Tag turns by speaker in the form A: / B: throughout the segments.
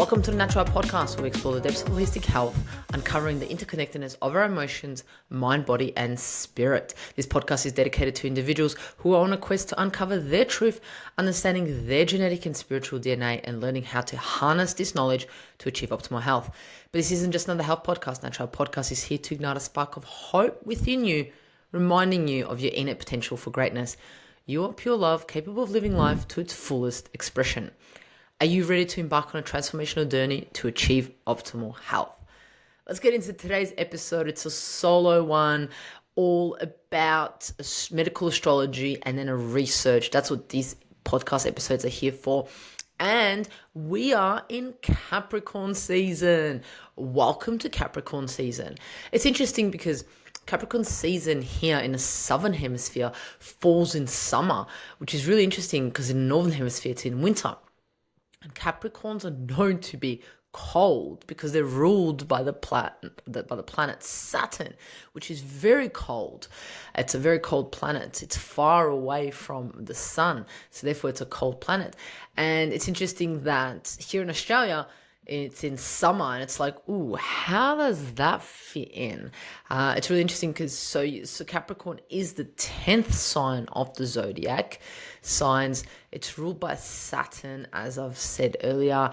A: Welcome to the Natural Podcast, where we explore the depths of holistic health, uncovering the interconnectedness of our emotions, mind, body, and spirit. This podcast is dedicated to individuals who are on a quest to uncover their truth, understanding their genetic and spiritual DNA, and learning how to harness this knowledge to achieve optimal health. But this isn't just another health podcast. Natural Podcast is here to ignite a spark of hope within you, reminding you of your innate potential for greatness. You are pure love, capable of living life to its fullest expression. Are you ready to embark on a transformational journey to achieve optimal health? Let's get into today's episode. It's a solo one, all about medical astrology and then a research. That's what these podcast episodes are here for. And we are in Capricorn season. Welcome to Capricorn season. It's interesting because Capricorn season here in the southern hemisphere falls in summer, which is really interesting because in the northern hemisphere it's in winter. And Capricorns are known to be cold because they're ruled by the planet Saturn, which is very cold. It's a very cold planet. It's far away from the sun, so therefore it's a cold planet. And it's interesting that here in Australia, it's in summer, and it's like, ooh, how does that fit in? It's really interesting because so Capricorn is the 10th sign of the zodiac signs. It's ruled by Saturn, as I've said earlier.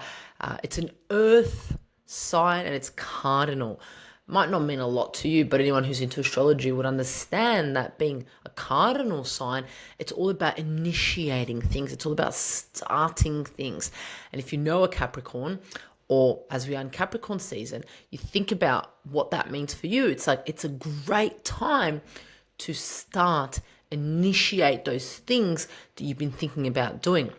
A: It's an earth sign and it's cardinal. Might not mean a lot to you, but anyone who's into astrology would understand that being a cardinal sign, it's all about initiating things. It's all about starting things. And if you know a Capricorn, or as we are in Capricorn season, you think about what that means for you. It's like, it's a great time to start, initiate those things that you've been thinking about doing,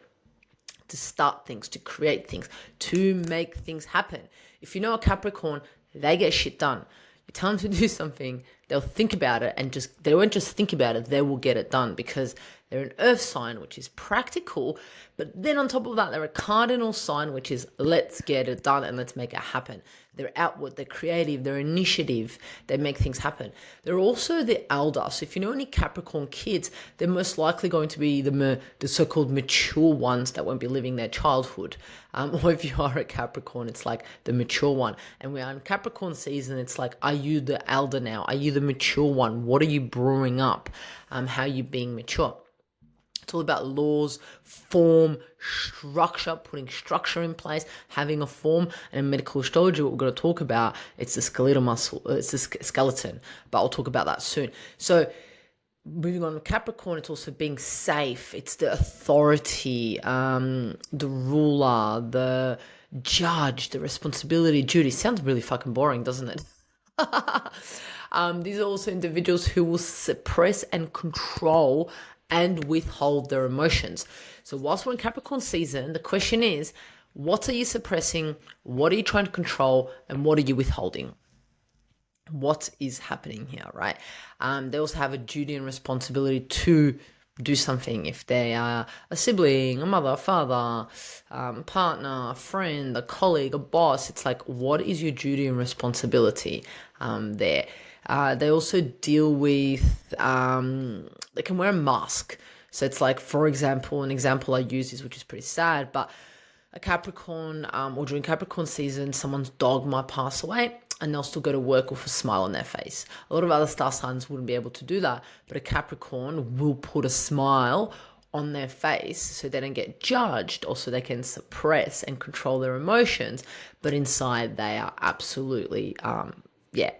A: to start things, to create things, to make things happen. If you know a Capricorn, they get shit done. You tell them to do something, they'll think about it, and they won't just think about it, they will get it done because they're an earth sign, which is practical. But then on top of that, they're a cardinal sign, which is let's get it done and let's make it happen. They're outward, they're creative, they're initiative, they make things happen. They're also the elder. So if you know any Capricorn kids, they're most likely going to be the so-called mature ones that won't be living their childhood. Or if you are a Capricorn, it's like the mature one. And we are in Capricorn season, it's like, are you the elder now? Are you the mature one? What are you brewing up? How are you being mature? It's all about laws, form, structure, putting structure in place, having a form. And in medical astrology, what we're going to talk about, it's the skeletal muscle, it's the skeleton, but I'll talk about that soon. So moving on to Capricorn, it's also being safe. It's the authority, the ruler, the judge, the responsibility, duty. Sounds really fucking boring, doesn't it? These are also individuals who will suppress and control and withhold their emotions. So whilst we're in Capricorn season, the question is, what are you suppressing? What are you trying to control? And what are you withholding? What is happening here, right? They also have a duty and responsibility to do something. If they are a sibling, a mother, a father, partner, a friend, a colleague, a boss, it's like, what is your duty and responsibility there? They also deal with, they can wear a mask. So it's like, for example, an example I use is, which is pretty sad, but a Capricorn, or during Capricorn season, someone's dog might pass away and they'll still go to work with a smile on their face. A lot of other star signs wouldn't be able to do that, but a Capricorn will put a smile on their face so they don't get judged, or so they can suppress and control their emotions, but inside they are absolutely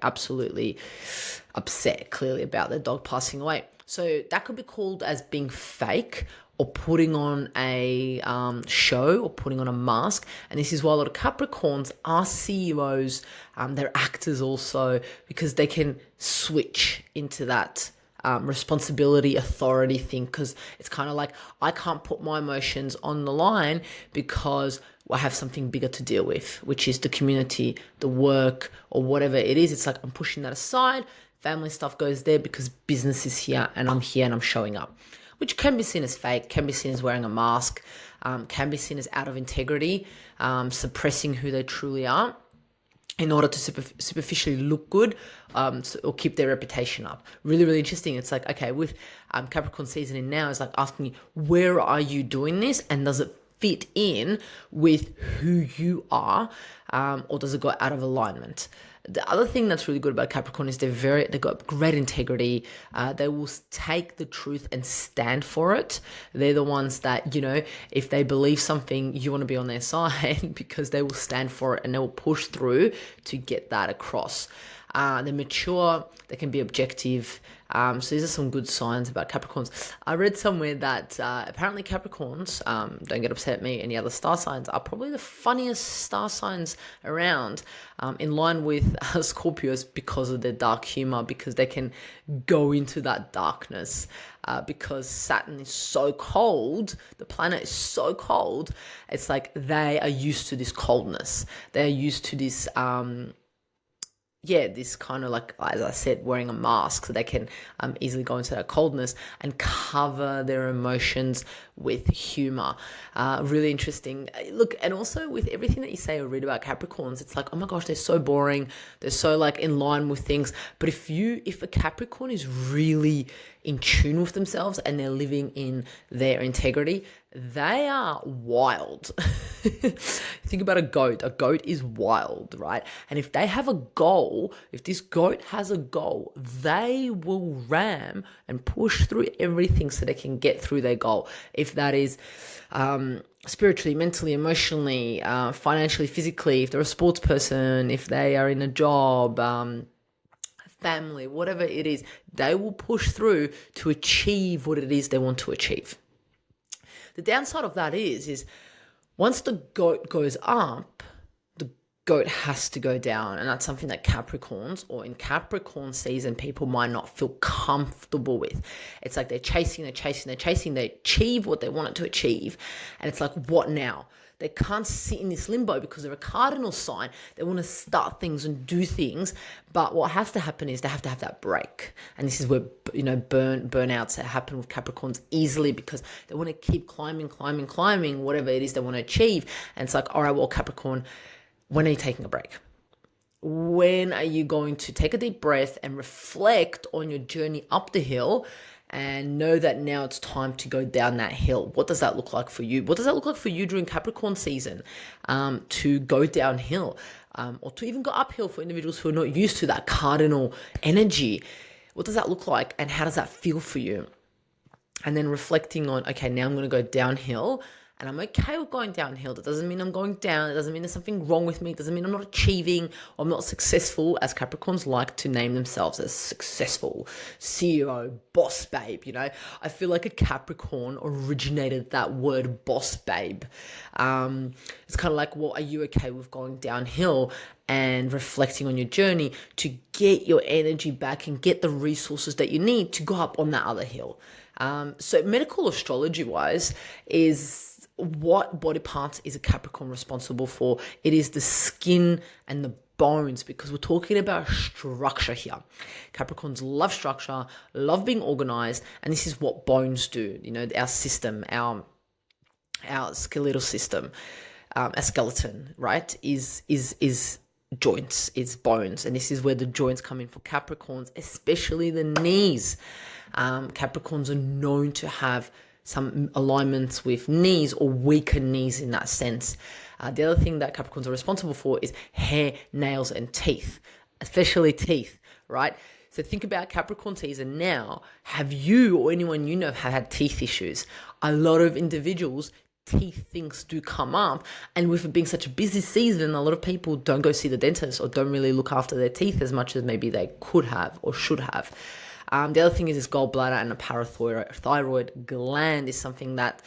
A: absolutely upset, clearly, about their dog passing away. So that could be called as being fake, or putting on a show, or putting on a mask. And this is why a lot of Capricorns are CEOs, they're actors also, because they can switch into that responsibility, authority thing, because it's kind of like, I can't put my emotions on the line because I have something bigger to deal with, which is the community, the work, or whatever it is. It's like, I'm pushing that aside. Family stuff goes there because business is here and I'm here and I'm showing up, which can be seen as fake, can be seen as wearing a mask, can be seen as out of integrity, suppressing who they truly are in order to superficially look good, or keep their reputation up. Really, really interesting. It's like, okay, with Capricorn season in now, it's like asking you, where are you doing this? And does it fit in with who you are, or does it go out of alignment? The other thing that's really good about Capricorn is they've got great integrity. They will take the truth and stand for it. They're the ones that, if they believe something, you want to be on their side because they will stand for it and they will push through to get that across. They're mature, they can be objective. So these are some good signs about Capricorns. I read somewhere that apparently Capricorns, don't get upset at me, any other star signs, are probably the funniest star signs around, in line with Scorpios because of their dark humor, because they can go into that darkness. Because Saturn is so cold, the planet is so cold, it's like they are used to this coldness. They're used to this... this kind of like, as I said, wearing a mask so they can easily go into that coldness and cover their emotions with humor. Really interesting. Look, and also with everything that you say or read about Capricorns, it's like, oh my gosh, they're so boring. They're so like in line with things. But if a Capricorn is really in tune with themselves and they're living in their integrity, they are wild. Think about a goat. A goat is wild, right? And if they have a goal, if this goat has a goal, they will ram and push through everything so they can get through their goal. If that is spiritually, mentally, emotionally, financially, physically, if they're a sports person, if they are in a job, family, whatever it is, they will push through to achieve what it is they want to achieve. The downside of that is once the goat goes up, the goat has to go down. And that's something that Capricorns, or in Capricorn season, people might not feel comfortable with. It's like they're chasing, they achieve what they wanted to achieve. And it's like, what now? They can't sit in this limbo because they're a cardinal sign. They want to start things and do things. But what has to happen is they have to have that break. And this is where, burnouts happen with Capricorns easily because they want to keep climbing, whatever it is they want to achieve. And it's like, all right, well, Capricorn, when are you taking a break? When are you going to take a deep breath and reflect on your journey up the hill and know that now it's time to go down that hill? What does that look like for you? What does that look like for you during Capricorn season, to go downhill, or to even go uphill for individuals who are not used to that cardinal energy? What does that look like, and how does that feel for you? And then reflecting on, okay, now I'm going to go downhill, and I'm okay with going downhill. That doesn't mean I'm going down. It doesn't mean there's something wrong with me. It doesn't mean I'm not achieving or I'm not successful, as Capricorns like to name themselves as successful, CEO, boss babe, I feel like a Capricorn originated that word boss babe. It's kind of like, well, are you okay with going downhill and reflecting on your journey to get your energy back and get the resources that you need to go up on that other hill? So medical astrology wise is, what body parts is a Capricorn responsible for? It is the skin and the bones, because we're talking about structure here. Capricorns love structure, love being organized, and this is what bones do. Our system, our skeletal system, a skeleton, right, is joints, is bones, and this is where the joints come in for Capricorns, especially the knees. Capricorns are known to have some alignments with knees or weaker knees in that sense. The other thing that Capricorns are responsible for is hair, nails, and teeth, especially teeth, right? So think about Capricorn season now. Have you or anyone you know have had teeth issues? A lot of individuals, teeth things do come up, and with it being such a busy season, a lot of people don't go see the dentist or don't really look after their teeth as much as maybe they could have or should have. The other thing is this gallbladder and a parathyroid gland is something that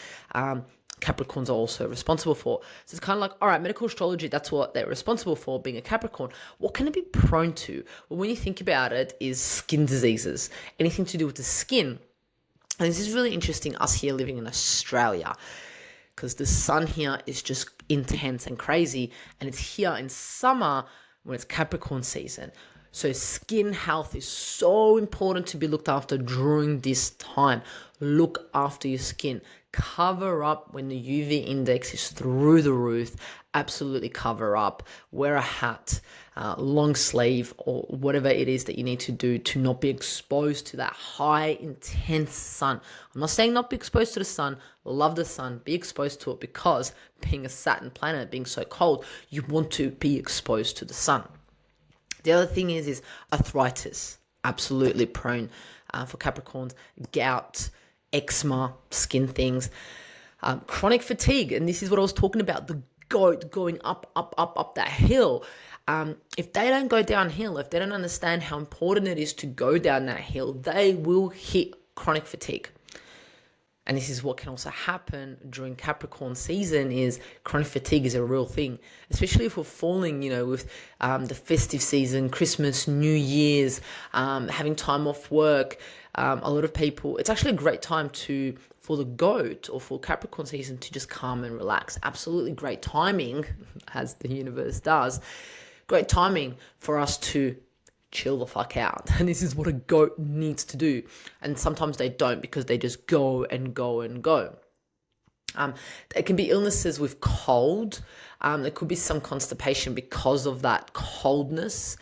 A: Capricorns are also responsible for. So it's kind of like, all right, medical astrology, that's what they're responsible for, being a Capricorn. What can it be prone to? Well, when you think about it, is skin diseases, anything to do with the skin. And this is really interesting, us here living in Australia, because the sun here is just intense and crazy, and it's here in summer when it's Capricorn season. So skin health is so important to be looked after during this time. Look after your skin. Cover up when the UV index is through the roof. absolutely cover up, wear a hat, long sleeve, or whatever it is that you need to do to not be exposed to that high, intense sun. I'm not saying not be exposed to the sun. Love the sun, be exposed to it, because being a Saturn planet, being so cold, you want to be exposed to the sun. The other thing is arthritis. Absolutely prone for Capricorns. Gout, eczema, skin things. Chronic fatigue, and this is what I was talking about, the goat going up that hill. If they don't go downhill, if they don't understand how important it is to go down that hill, they will hit chronic fatigue. And this is what can also happen during Capricorn season, is chronic fatigue is a real thing, especially if we're falling, with the festive season, Christmas, New Year's, having time off work. A lot of people, it's actually a great time for the goat or for Capricorn season to just calm and relax. Absolutely great timing, as the universe does. Great timing for us to chill the fuck out. And this is what a goat needs to do. And sometimes they don't, because they just go and go and go. There can be illnesses with cold. There could be some constipation because of that coldness.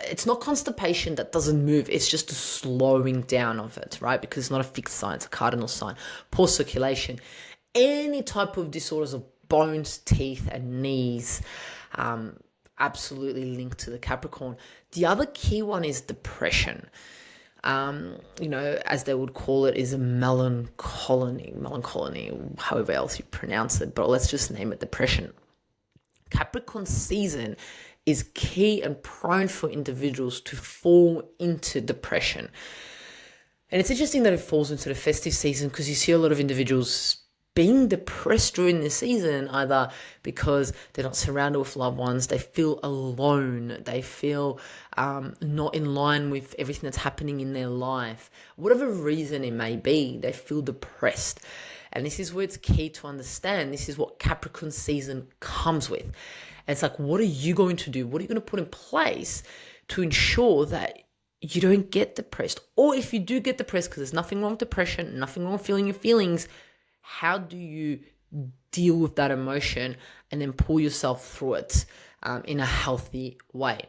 A: It's not constipation that doesn't move. It's just a slowing down of it, right? Because it's not a fixed sign. It's a cardinal sign. Poor circulation. Any type of disorders of bones, teeth, and knees, absolutely linked to the Capricorn. The other key one is depression. As they would call it, is a melancholy, however else you pronounce it, but let's just name it depression. Capricorn season is key and prone for individuals to fall into depression. And it's interesting that it falls into the festive season, because you see a lot of individuals being depressed during this season, either because they're not surrounded with loved ones, they feel alone, they feel not in line with everything that's happening in their life. Whatever reason it may be, they feel depressed. And this is where it's key to understand. This is what Capricorn season comes with. And it's like, what are you going to do? What are you going to put in place to ensure that you don't get depressed? Or if you do get depressed, because there's nothing wrong with depression, nothing wrong with feeling your feelings, how do you deal with that emotion and then pull yourself through it in a healthy way?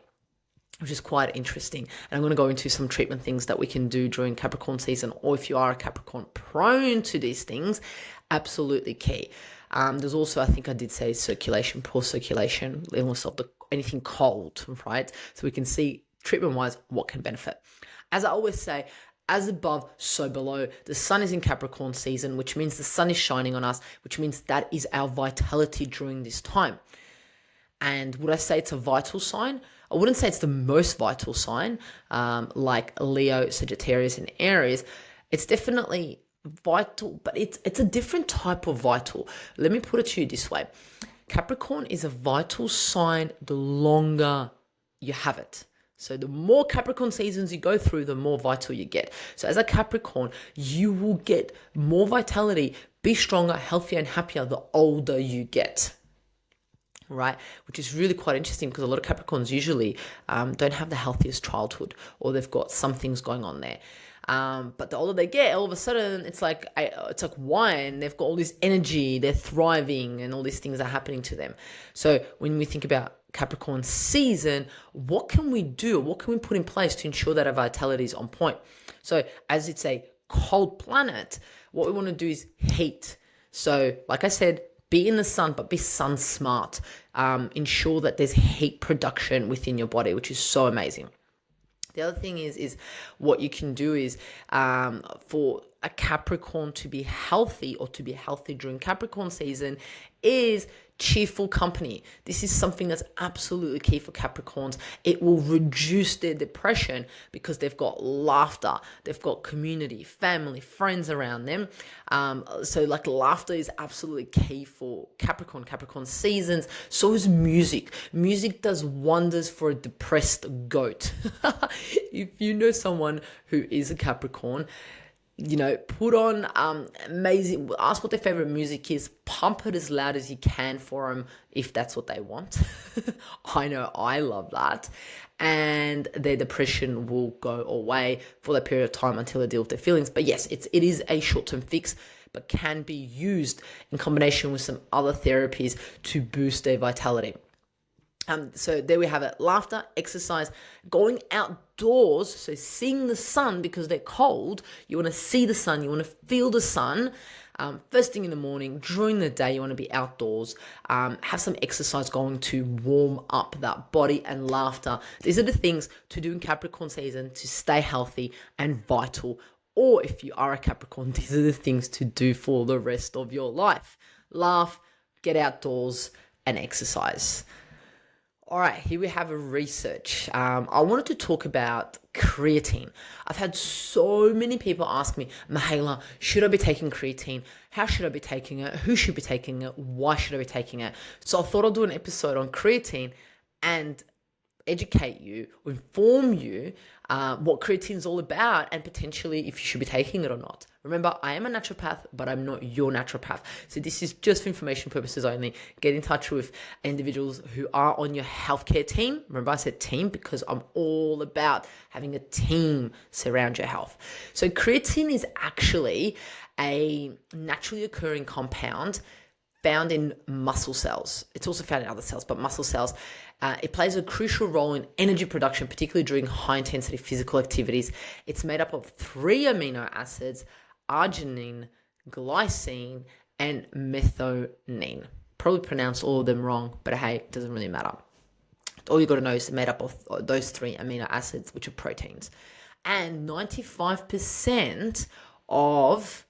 A: Which is quite interesting. And I'm going to go into some treatment things that we can do during Capricorn season, or if you are a Capricorn prone to these things, absolutely key. There's also, I think I did say circulation, poor circulation, illness of anything cold, right? So we can see treatment-wise what can benefit. As I always say, as above, so below. The sun is in Capricorn season, which means the sun is shining on us, which means that is our vitality during this time. And would I say it's a vital sign? I wouldn't say it's the most vital sign, like Leo, Sagittarius, and Aries. It's definitely vital, but it's a different type of vital. Let me put it to you this way. Capricorn is a vital sign the longer you have it. So the more Capricorn seasons you go through, the more vital you get. So as a Capricorn, you will get more vitality, be stronger, healthier, and happier the older you get. Right? Which is really quite interesting, because a lot of Capricorns usually don't have the healthiest childhood, or they've got some things going on there. But the older they get, all of a sudden it's like wine. They've got all this energy, they're thriving, and all these things are happening to them. So when we think about Capricorn season, what can we do? What can we put in place to ensure that our vitality is on point? So as it's a cold planet, what we want to do is heat. So like I said, be in the sun, but be sun smart. Ensure that there's heat production within your body, which is so amazing. The other thing is what you can do is for a Capricorn to be healthy, or to be healthy during Capricorn season, is cheerful company. This is something that's absolutely key for Capricorns. It will reduce their depression because they've got laughter, they've got community, family, friends around them. So like laughter is absolutely key for Capricorn seasons. So is music. Music does wonders for a depressed goat. If you know someone who is a Capricorn, put on amazing, ask what their favorite music is, pump it as loud as you can for them if that's what they want. I know I love that. And their depression will go away for that period of time until they deal with their feelings. But yes, it is a short-term fix. but can be used in combination with some other therapies to boost their vitality. So there we have it. Laughter, exercise, going outdoors. So seeing the sun because they're cold. You want to see the sun. You want to feel the sun. First thing in the morning, during the day, you want to be outdoors. Have some exercise going to warm up that body, and laughter. These are the things to do in Capricorn season to stay healthy and vital. Or if you are a Capricorn, these are the things to do for the rest of your life. Laugh, get outdoors, and exercise. All right, here we have a research. I wanted to talk about creatine. I've had so many people ask me, Mihaela, should I be taking creatine? How should I be taking it? Who should be taking it? Why should I be taking it? So I thought I'd do an episode on creatine and educate you, inform you what creatine is all about, and potentially if you should be taking it or not. Remember, I am a naturopath, but I'm not your naturopath. So this is just for information purposes only. Get in touch with individuals who are on your healthcare team. Remember, I said team because I'm all about having a team surround your health. So creatine is actually a naturally occurring compound found in muscle cells. It's also found in other cells, but muscle cells. It plays a crucial role in energy production, particularly during high-intensity physical activities. It's made up of 3 amino acids: arginine, glycine, and methionine. Probably pronounced all of them wrong, but hey, it doesn't really matter. All you got to know is it's made up of those 3 amino acids, which are proteins. And 95% of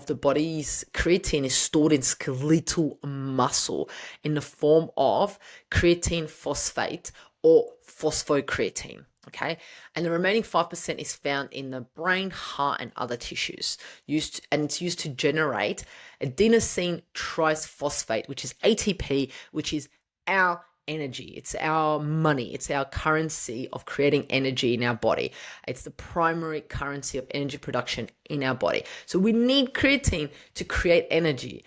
A: the body's creatine is stored in skeletal muscle in the form of creatine phosphate or phosphocreatine. Okay, and the remaining 5% is found in the brain, heart, and other tissues. It's used to generate adenosine triphosphate, which is ATP, which is our energy. It's our money. It's our currency of creating energy in our body. It's the primary currency of energy production in our body. So we need creatine to create energy.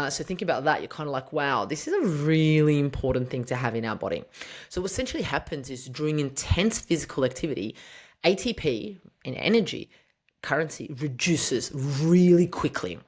A: So think about that. You're kind of like, wow, this is a really important thing to have in our body. So what essentially happens is during intense physical activity, ATP and energy currency reduces really quickly,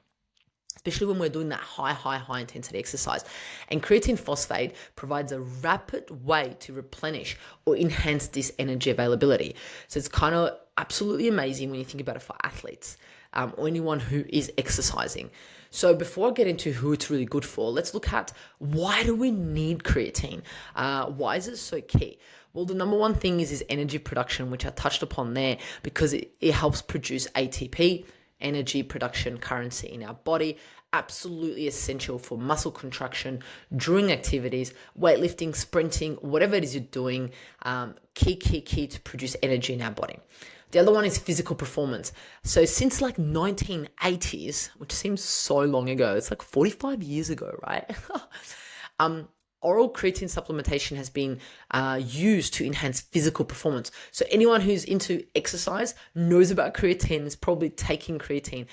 A: especially when we're doing that high intensity exercise. And creatine phosphate provides a rapid way to replenish or enhance this energy availability. So it's kind of absolutely amazing when you think about it for athletes or anyone who is exercising. So before I get into who it's really good for, let's look at why do we need creatine? Why is it so key? Well, the number one thing is energy production, which I touched upon there, because it helps produce ATP, energy production currency in our body. Absolutely essential for muscle contraction during activities, weightlifting, sprinting, whatever it is you're doing. Key to produce energy in our body. The other one is physical performance. So since like 1980s, which seems so long ago, it's like 45 years ago, right? Oral creatine supplementation has been used to enhance physical performance. So anyone who's into exercise knows about creatine, is probably taking creatine.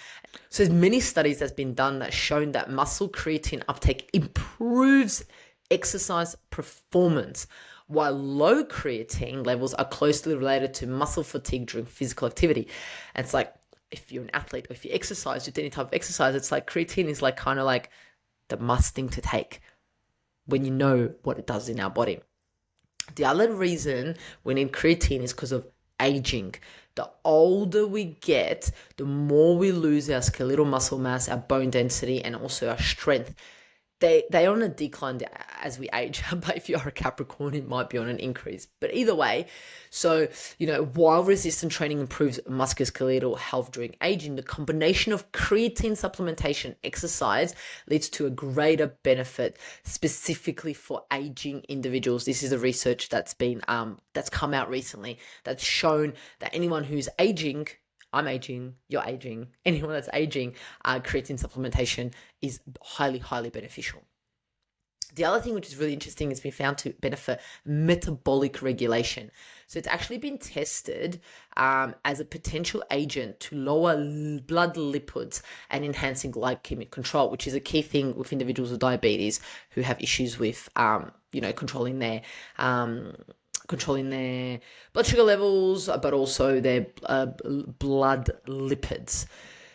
A: So there's many studies that's been done that's shown that muscle creatine uptake improves exercise performance, while low creatine levels are closely related to muscle fatigue during physical activity. And it's like, if you're an athlete or if you exercise, you do any type of exercise, it's like creatine is like kind of like the must thing to take when you know what it does in our body. The other reason we need creatine is because of aging. The older we get, the more we lose our skeletal muscle mass, our bone density, and also our strength. They're on a decline as we age, but if you're a Capricorn, it might be on an increase. But either way, so, while resistance training improves musculoskeletal health during aging, the combination of creatine supplementation exercise leads to a greater benefit specifically for aging individuals. This is a research that's been that's come out recently that's shown that anyone who's aging, I'm aging, you're aging, anyone that's aging, creatine supplementation is highly beneficial. The other thing which is really interesting is been found to benefit metabolic regulation. So it's actually been tested as a potential agent to lower blood lipids and enhancing glycemic control, which is a key thing with individuals with diabetes who have issues with, controlling their blood sugar levels, but also their blood lipids.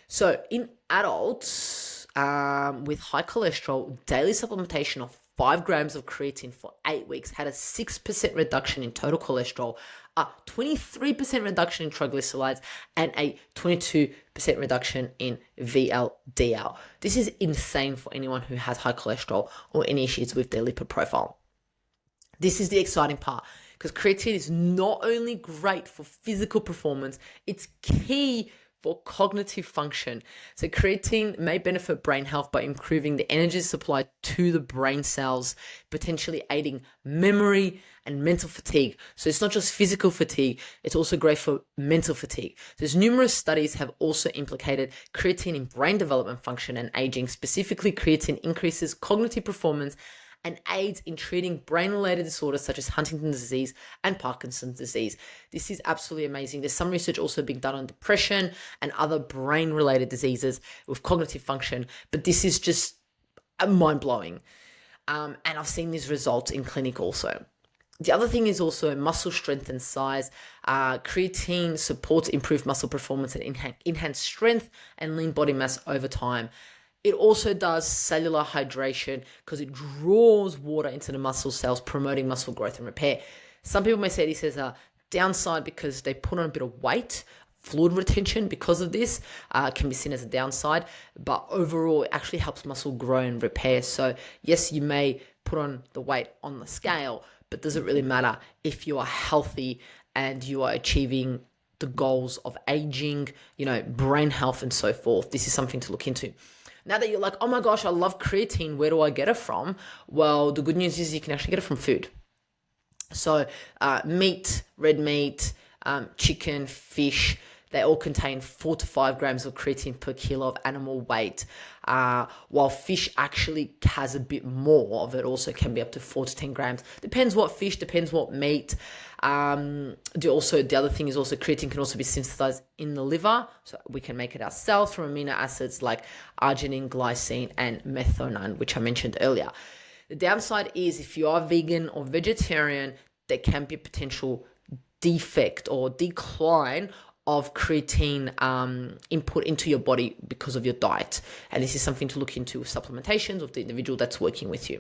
A: So in adults with high cholesterol, daily supplementation of 5 grams of creatine for 8 weeks had a 6% reduction in total cholesterol, a 23% reduction in triglycerides, and a 22% reduction in VLDL. This is insane for anyone who has high cholesterol or any issues with their lipid profile. This is the exciting part, because creatine is not only great for physical performance, it's key for cognitive function. So creatine may benefit brain health by improving the energy supply to the brain cells, potentially aiding memory and mental fatigue. So it's not just physical fatigue, it's also great for mental fatigue. There's numerous studies have also implicated creatine in brain development function and aging. Specifically, creatine increases cognitive performance and aids in treating brain-related disorders such as Huntington's disease and Parkinson's disease. This is absolutely amazing. There's some research also being done on depression and other brain-related diseases with cognitive function, but this is just mind-blowing. And I've seen these results in clinic also. The other thing is also muscle strength and size. Creatine supports improved muscle performance and enhanced strength and lean body mass over time. It also does cellular hydration because it draws water into the muscle cells, promoting muscle growth and repair. Some people may say this is a downside because they put on a bit of weight. Fluid retention because of this can be seen as a downside, but overall it actually helps muscle grow and repair. So yes, you may put on the weight on the scale, but does it really matter if you are healthy and you are achieving the goals of aging, brain health and so forth? This is something to look into. Now that you're like, oh my gosh, I love creatine, where do I get it from? Well, the good news is you can actually get it from food. So meat, red meat, chicken, fish, they all contain 4 to 5 grams of creatine per kilo of animal weight, while fish actually has a bit more of it, also can be up to 4 to 10 grams. Depends what fish, depends what meat. The other thing is also creatine can also be synthesized in the liver, so we can make it ourselves from amino acids like arginine, glycine, and methionine, which I mentioned earlier. The downside is if you are vegan or vegetarian, there can be a potential defect or decline of creatine input into your body because of your diet. And this is something to look into with supplementations of the individual that's working with you.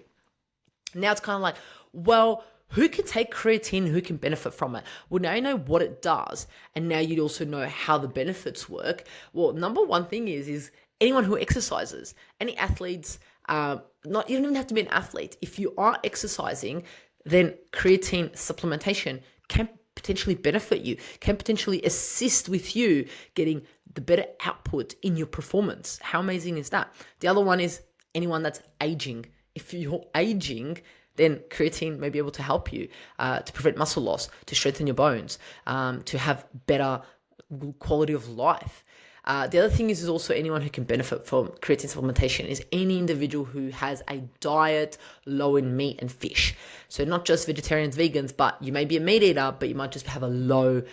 A: Now it's kind of like, well, who can take creatine, who can benefit from it? Well, now you know what it does, and now you also know how the benefits work. Well, number one thing is anyone who exercises, any athletes, you don't even have to be an athlete. If you are exercising, then creatine supplementation can potentially benefit you, can potentially assist with you getting the better output in your performance. How amazing is that? The other one is anyone that's aging. If you're aging, then creatine may be able to help you to prevent muscle loss, to strengthen your bones, to have better quality of life. The other thing is also anyone who can benefit from creatine supplementation is any individual who has a diet low in meat and fish. So not just vegetarians, vegans, but you may be a meat eater, but you might just have a low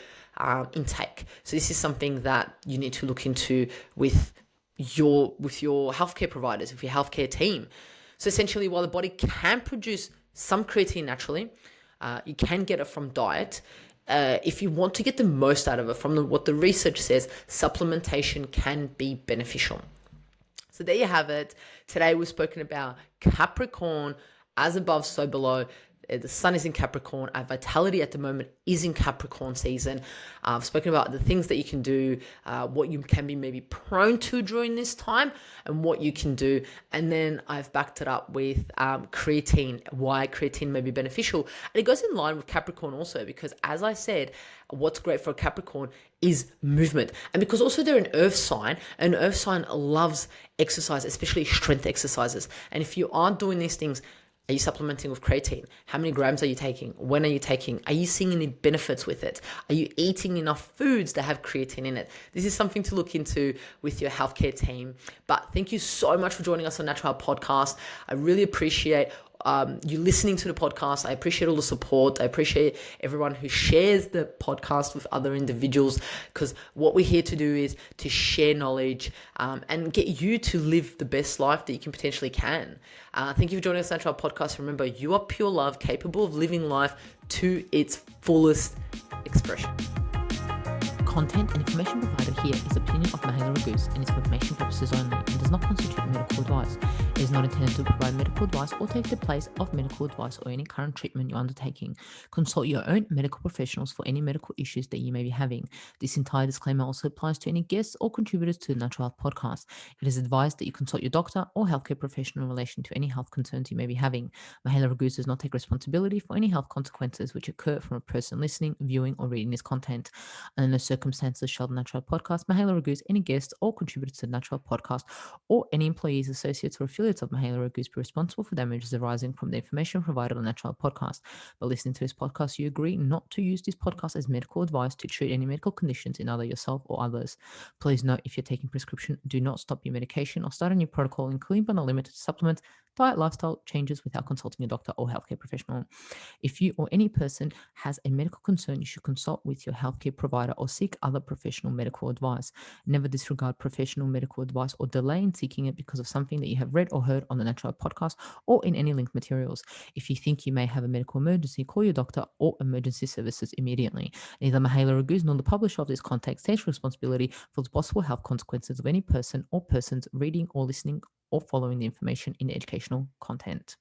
A: intake. So this is something that you need to look into with your healthcare providers, with your healthcare team. So essentially, while the body can produce some creatine naturally, you can get it from diet. If you want to get the most out of it, from what the research says, supplementation can be beneficial. So there you have it. Today we've spoken about Capricorn, as above, so below. The sun is in Capricorn. Our vitality at the moment is in Capricorn season. I've spoken about the things that you can do, what you can be maybe prone to during this time, and what you can do. And then I've backed it up with creatine, why creatine may be beneficial. And it goes in line with Capricorn also, because as I said, what's great for a Capricorn is movement. And because also they're an earth sign, and earth sign loves exercise, especially strength exercises. And if you aren't doing these things, are you supplementing with creatine? How many grams are you taking? When are you taking? Are you seeing any benefits with it? Are you eating enough foods that have creatine in it? This is something to look into with your healthcare team. But thank you so much for joining us on Natural Health Podcast. I really appreciate you listening to the podcast. I appreciate all the support. I appreciate everyone who shares the podcast with other individuals, because what we're here to do is to share knowledge and get you to live the best life that you can potentially can. Thank you for joining us on Natural Health Podcast. Remember, you are pure love, capable of living life to its fullest expression. content and information provided here is opinion of Mihaela and is for information purposes only and does not constitute medical advice. It is not intended to provide medical advice or take the place of medical advice or any current treatment you're undertaking. Consult your own medical professionals for any medical issues that you may be having. This entire disclaimer also applies to any guests or contributors to the Natural Health Podcast. It is advised that you consult your doctor or healthcare professional in relation to any health concerns you may be having. Mihaela does not take responsibility for any health consequences which occur from a person listening, viewing, or reading this content. Under no circumstances shall the Natural Health Podcast, Mihaela, any guests or contributors to the Natural Health Podcast, or any employees, associates, or affiliates of Mihaela be responsible for damages arising from the information provided on the Natural Health Podcast. By listening to this podcast, you agree not to use this podcast as medical advice to treat any medical conditions in either yourself or others. Please note, if you're taking prescription, do not stop your medication or start a new protocol, including but not limited to supplements, diet, lifestyle changes without consulting a doctor or healthcare professional. If you or any person has a medical concern, you should consult with your healthcare provider or seek other professional medical advice. Never disregard professional medical advice or delay in seeking it because of something that you have read or heard on the Natural Podcast or in any linked materials. If you think you may have a medical emergency, call your doctor or emergency services immediately. Neither Mihaela nor the publisher of this content takes responsibility for the possible health consequences of any person or persons reading or listening or following the information in the educational content.